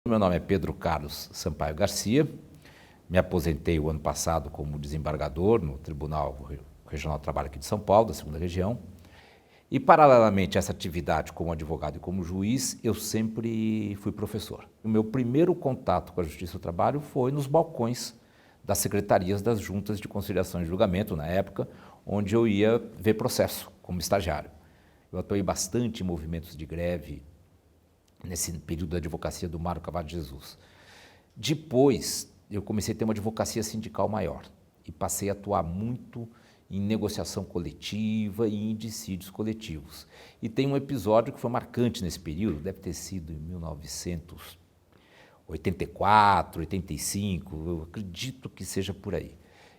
Meu nome é Pedro Carlos Sampaio Garcia, me aposentei o ano passado como desembargador no Tribunal Regional do Trabalho aqui de São Paulo, da 2ª Região, e paralelamente a essa atividade como advogado e como juiz, eu sempre fui professor. O meu primeiro contato com a Justiça do Trabalho foi nos balcões das secretarias das juntas de conciliação e julgamento, na época, onde eu ia ver processo como estagiário. Eu atuei bastante em movimentos de greve, nesse período da advocacia do Mário Carvalho de Jesus. Depois, eu comecei a ter uma advocacia sindical maior e passei a atuar muito em negociação coletiva e em dissídios coletivos. E tem um episódio que foi marcante nesse período, deve ter sido em 1984, 85, eu acredito que seja por aí.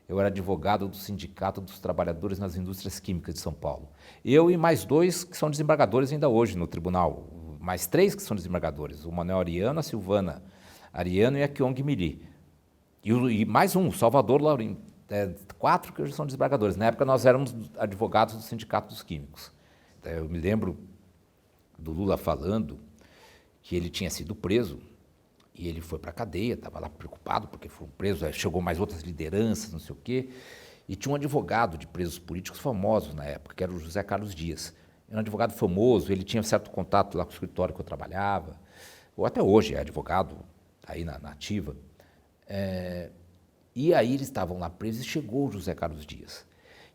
Eu era advogado do Sindicato dos Trabalhadores nas Indústrias Químicas de São Paulo. Eu e mais 2 que são desembargadores ainda hoje no tribunal, mais 3 que são desembargadores, o Manuel Ariano, a Silvana Ariano e a Kyong Miri. E mais um, o Salvador Laurindo. 4 que hoje são desembargadores. Na época nós éramos advogados do Sindicato dos Químicos. Eu me lembro do Lula falando que ele tinha sido preso e ele foi para a cadeia, estava lá preocupado porque foi preso, chegou mais outras lideranças, não sei o quê, e tinha um advogado de presos políticos famosos na época, que era o José Carlos Dias. Era um advogado famoso, ele tinha certo contato lá com o escritório que eu trabalhava, ou até hoje é advogado, aí na ativa. E aí eles estavam lá presos e chegou o José Carlos Dias.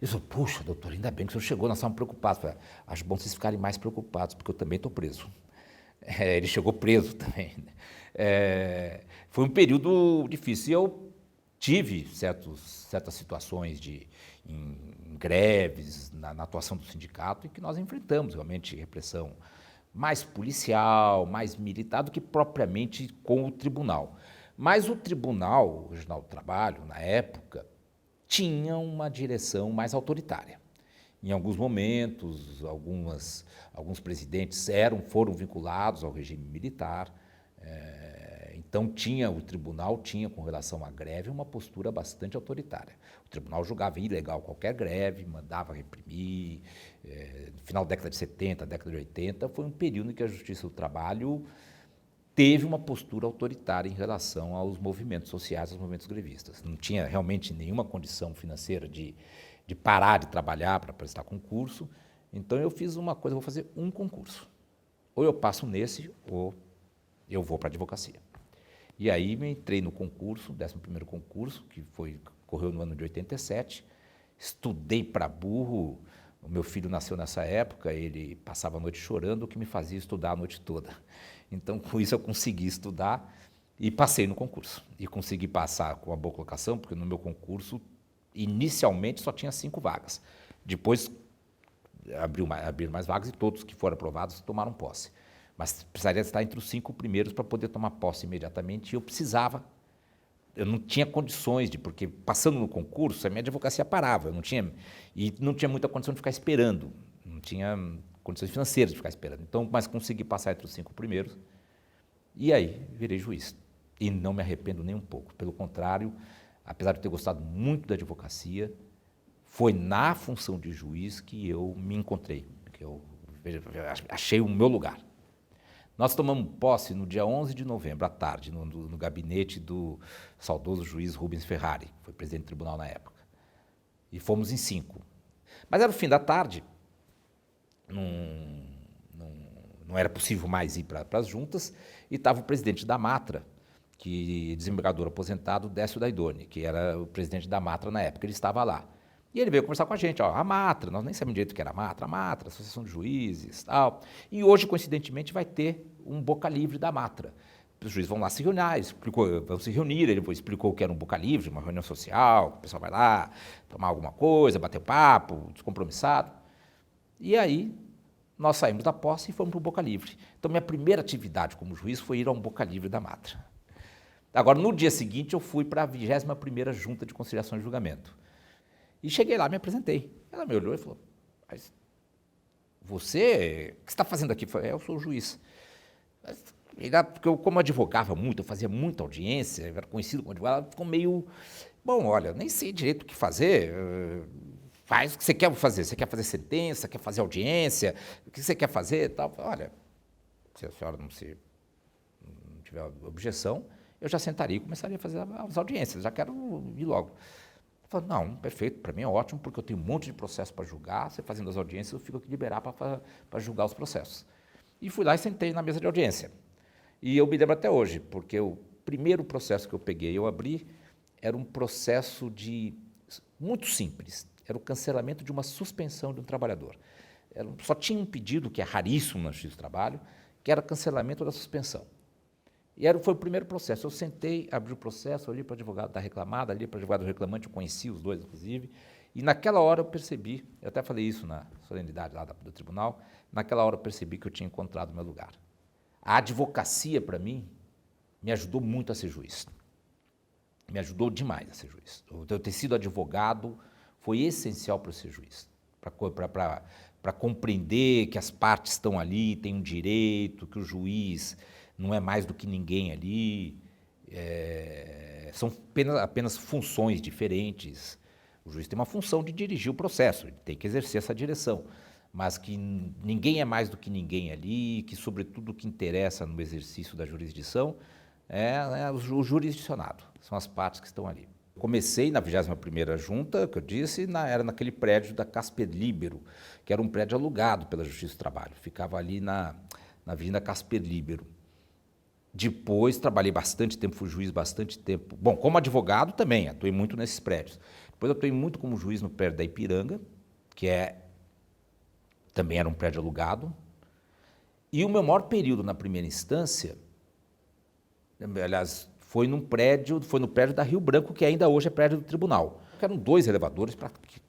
Eu falei, puxa, doutor, ainda bem que o senhor chegou, nós estávamos preocupados. Eu falei, acho bom vocês ficarem mais preocupados, porque eu também estou preso. Ele chegou preso também. Foi um período difícil. E eu tive certas situações em greves, na atuação do sindicato, e que nós enfrentamos realmente repressão mais policial, mais militar do que propriamente com o tribunal. Mas o Tribunal Regional do Trabalho, na época, tinha uma direção mais autoritária. Em alguns momentos, alguns presidentes foram vinculados ao regime militar, então o tribunal tinha, com relação à greve, uma postura bastante autoritária. O tribunal julgava ilegal qualquer greve, mandava reprimir. No final da década de 70, década de 80, foi um período em que a Justiça do Trabalho teve uma postura autoritária em relação aos movimentos sociais, aos movimentos grevistas. Não tinha realmente nenhuma condição financeira de parar de trabalhar para prestar concurso. Então eu fiz uma coisa, vou fazer um concurso. Ou eu passo nesse, ou eu vou para a advocacia. E aí me entrei no concurso, 11º concurso, que ocorreu no ano de 87. Estudei para burro. O meu filho nasceu nessa época, ele passava a noite chorando, o que me fazia estudar a noite toda. Então, com isso, eu consegui estudar e passei no concurso. E consegui passar com uma boa colocação, porque no meu concurso, inicialmente, só tinha 5 vagas. Depois, abriram mais vagas e todos que foram aprovados tomaram posse. Mas precisaria estar entre os 5 primeiros para poder tomar posse imediatamente, e eu não tinha condições porque passando no concurso, a minha advocacia parava, não tinha muita condição de ficar esperando, não tinha condições financeiras de ficar esperando. Então, mas consegui passar entre os 5 primeiros, e aí virei juiz. E não me arrependo nem um pouco, pelo contrário, apesar de ter gostado muito da advocacia, foi na função de juiz que eu me encontrei, que eu achei o meu lugar. Nós tomamos posse no dia 11 de novembro, à tarde, no gabinete do saudoso juiz Rubens Ferrari, que foi presidente do tribunal na época. E fomos em 5. Mas era o fim da tarde, não era possível mais ir para as juntas, e estava o presidente da Matra, desembargador aposentado, Décio Daidoni, que era o presidente da Matra na época, ele estava lá. E ele veio conversar com a gente, a Matra, nós nem sabíamos direito o que era a Matra, Associação de Juízes, tal. E hoje, coincidentemente, vai ter um Boca Livre da Matra. Os juízes vão lá se reunir, ele explicou que era um Boca Livre, uma reunião social, o pessoal vai lá tomar alguma coisa, bater papo, descompromissado. E aí, nós saímos da posse e fomos para o Boca Livre. Então, minha primeira atividade como juiz foi ir a um Boca Livre da Matra. Agora, no dia seguinte, eu fui para a 21ª Junta de Conciliação e Julgamento. E cheguei lá, me apresentei. Ela me olhou e falou, mas você, o que você está fazendo aqui? Eu falei, eu sou o juiz. Porque eu, como advogava muito, eu fazia muita audiência, eu era conhecido como advogado, ela ficou meio, bom, olha, nem sei direito o que fazer, faz o que você quer fazer. Você quer fazer sentença, quer fazer audiência, o que você quer fazer? Tal. Olha, se a senhora não tiver objeção, eu já sentaria e começaria a fazer as audiências, já quero ir logo. Eu falei, não, perfeito, para mim é ótimo, porque eu tenho um monte de processo para julgar, você fazendo as audiências, eu fico aqui liberar para julgar os processos. E fui lá e sentei na mesa de audiência. E eu me lembro até hoje, porque o primeiro processo que eu peguei, eu abri, era um processo muito simples, era o cancelamento de uma suspensão de um trabalhador. Só tinha um pedido, que é raríssimo na Justiça do Trabalho, que era cancelamento da suspensão. E foi o primeiro processo. Eu sentei, abri o processo, olhei para o advogado da reclamada, olhei para o advogado do reclamante, eu conheci os dois, inclusive, e naquela hora eu percebi, eu até falei isso na solenidade lá do tribunal, naquela hora eu percebi que eu tinha encontrado o meu lugar. A advocacia, para mim, me ajudou muito a ser juiz. Me ajudou demais a ser juiz. Eu ter sido advogado foi essencial para eu ser juiz, para compreender que as partes estão ali, têm um direito, que o juiz não é mais do que ninguém ali, são apenas funções diferentes. O juiz tem uma função de dirigir o processo, ele tem que exercer essa direção, mas que ninguém é mais do que ninguém ali, que sobretudo o que interessa no exercício da jurisdição é o jurisdicionado, são as partes que estão ali. Comecei na 21ª junta, que eu disse, era naquele prédio da Casper Libero, que era um prédio alugado pela Justiça do Trabalho, ficava ali na Avenida Casper Libero. Depois trabalhei bastante tempo, fui juiz bastante tempo. Bom, como advogado também, atuei muito nesses prédios. Depois atuei muito como juiz no prédio da Ipiranga, que também era um prédio alugado. E o meu maior período na primeira instância, aliás, foi no prédio da Rio Branco, que ainda hoje é prédio do tribunal. Eram 2 elevadores para aquele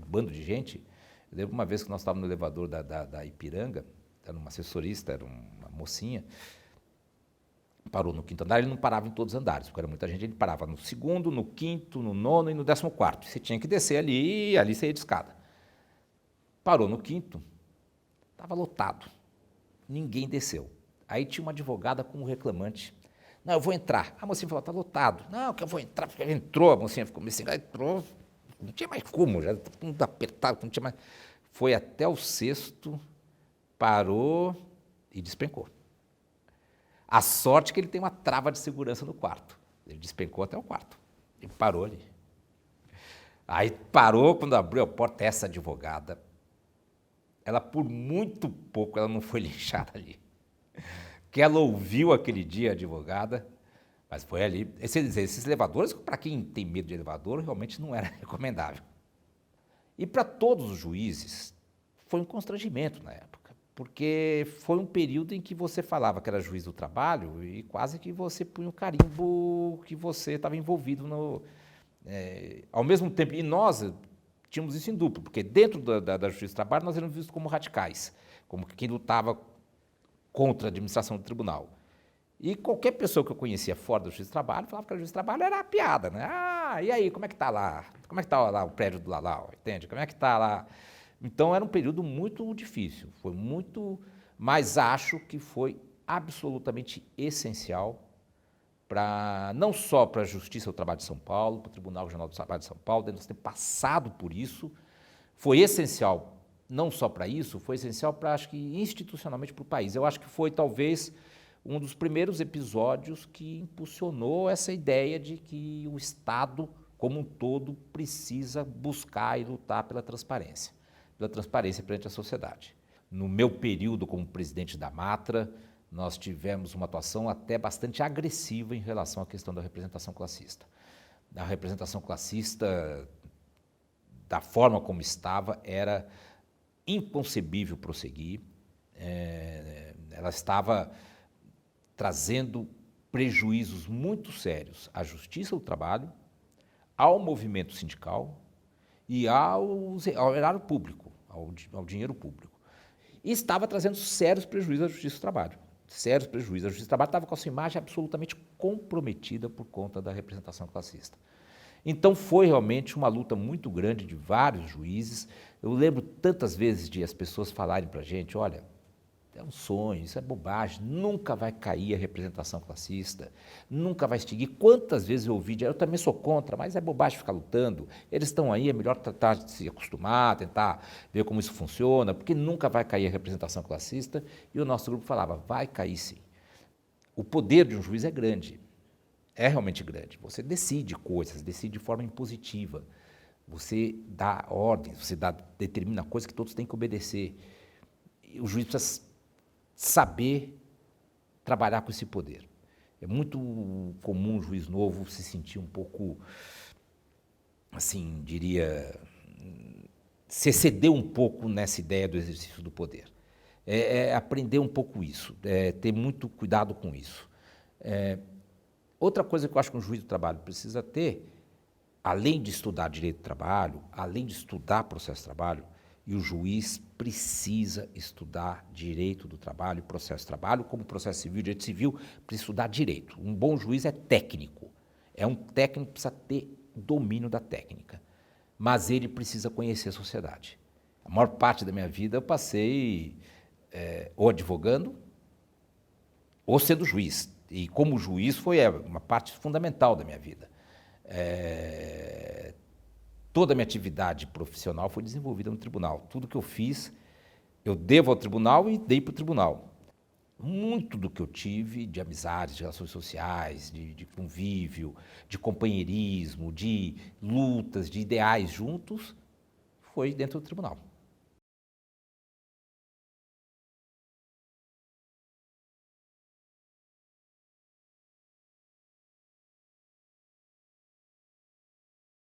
bando de gente. Eu lembro uma vez que nós estávamos no elevador da Ipiranga, era uma assessorista, era uma mocinha, parou no 5º andar, ele não parava em todos os andares, porque era muita gente, ele parava no 2º, no 5º, no 9º e no 14º. Você tinha que descer ali, e ali você ia de escada. Parou no 5º, estava lotado, ninguém desceu. Aí tinha uma advogada com um reclamante. Não, eu vou entrar. A mocinha falou, está lotado. Não, que eu vou entrar, porque entrou. A mocinha ficou assim, entrou, não tinha mais como, já tudo apertado, não tinha mais. Foi até o 6º, parou e despencou. A sorte é que ele tem uma trava de segurança no quarto. Ele despencou até o quarto. Ele parou ali. Aí parou, quando abriu a porta, essa advogada, ela por muito pouco, ela não foi linchada ali. Que ela ouviu aquele dia, a advogada, mas foi ali. Esses elevadores, para quem tem medo de elevador, realmente não era recomendável. E para todos os juízes, foi um constrangimento na época, porque foi um período em que você falava que era juiz do trabalho e quase que você punha o carimbo que você estava envolvido ao mesmo tempo. E nós tínhamos isso em duplo, porque dentro da Justiça do Trabalho nós éramos vistos como radicais, como quem lutava contra a administração do tribunal. E qualquer pessoa que eu conhecia fora da Justiça do Trabalho falava que a Justiça do Trabalho era a piada, né? Ah, e aí, como é que está lá? Como é que está lá o prédio do Lalau, entende? Como é que está lá? Então, era um período muito difícil, mas acho que foi absolutamente essencial não só para a Justiça do Trabalho de São Paulo, para o Tribunal Regional do Trabalho de São Paulo, nós ter passado por isso, foi essencial não só para isso, foi essencial para, acho que, institucionalmente para o país. Eu acho que foi, talvez, um dos primeiros episódios que impulsionou essa ideia de que o Estado, como um todo, precisa buscar e lutar pela transparência perante a sociedade. No meu período como presidente da Matra, nós tivemos uma atuação até bastante agressiva em relação à questão da representação classista. A representação classista, da forma como estava, era inconcebível prosseguir, ela estava trazendo prejuízos muito sérios à Justiça do Trabalho, ao movimento sindical e ao erário público, ao dinheiro público. E estava trazendo sérios prejuízos à Justiça do Trabalho. Sérios prejuízos. A Justiça do Trabalho estava com a sua imagem absolutamente comprometida por conta da representação classista. Então, foi realmente uma luta muito grande de vários juízes. Eu lembro tantas vezes de as pessoas falarem para a gente, olha, é um sonho, isso é bobagem, nunca vai cair a representação classista, nunca vai extinguir. Quantas vezes eu ouvi, eu também sou contra, mas é bobagem ficar lutando, eles estão aí, é melhor tratar de se acostumar, tentar ver como isso funciona, porque nunca vai cair a representação classista. E o nosso grupo falava, vai cair sim. O poder de um juiz é grande, é realmente grande. Você decide coisas, decide de forma impositiva. Você dá ordens, determina coisas que todos têm que obedecer. E o juiz precisa saber trabalhar com esse poder. É muito comum o juiz novo se sentir um pouco, assim, diria, se exceder um pouco nessa ideia do exercício do poder. Aprender um pouco isso, ter muito cuidado com isso. Outra coisa que eu acho que um juiz do trabalho precisa ter, além de estudar direito do trabalho, além de estudar processo de trabalho, e o juiz precisa estudar direito do trabalho, processo de trabalho, como processo civil, direito civil, precisa estudar direito. Um bom juiz é técnico. É um técnico que precisa ter domínio da técnica. Mas ele precisa conhecer a sociedade. A maior parte da minha vida eu passei ou advogando ou sendo juiz. E como juiz foi uma parte fundamental da minha vida. Toda a minha atividade profissional foi desenvolvida no tribunal. Tudo que eu fiz, eu devo ao tribunal e dei para o tribunal. Muito do que eu tive de amizades, de relações sociais, de convívio, de companheirismo, de lutas, de ideais juntos, foi dentro do tribunal.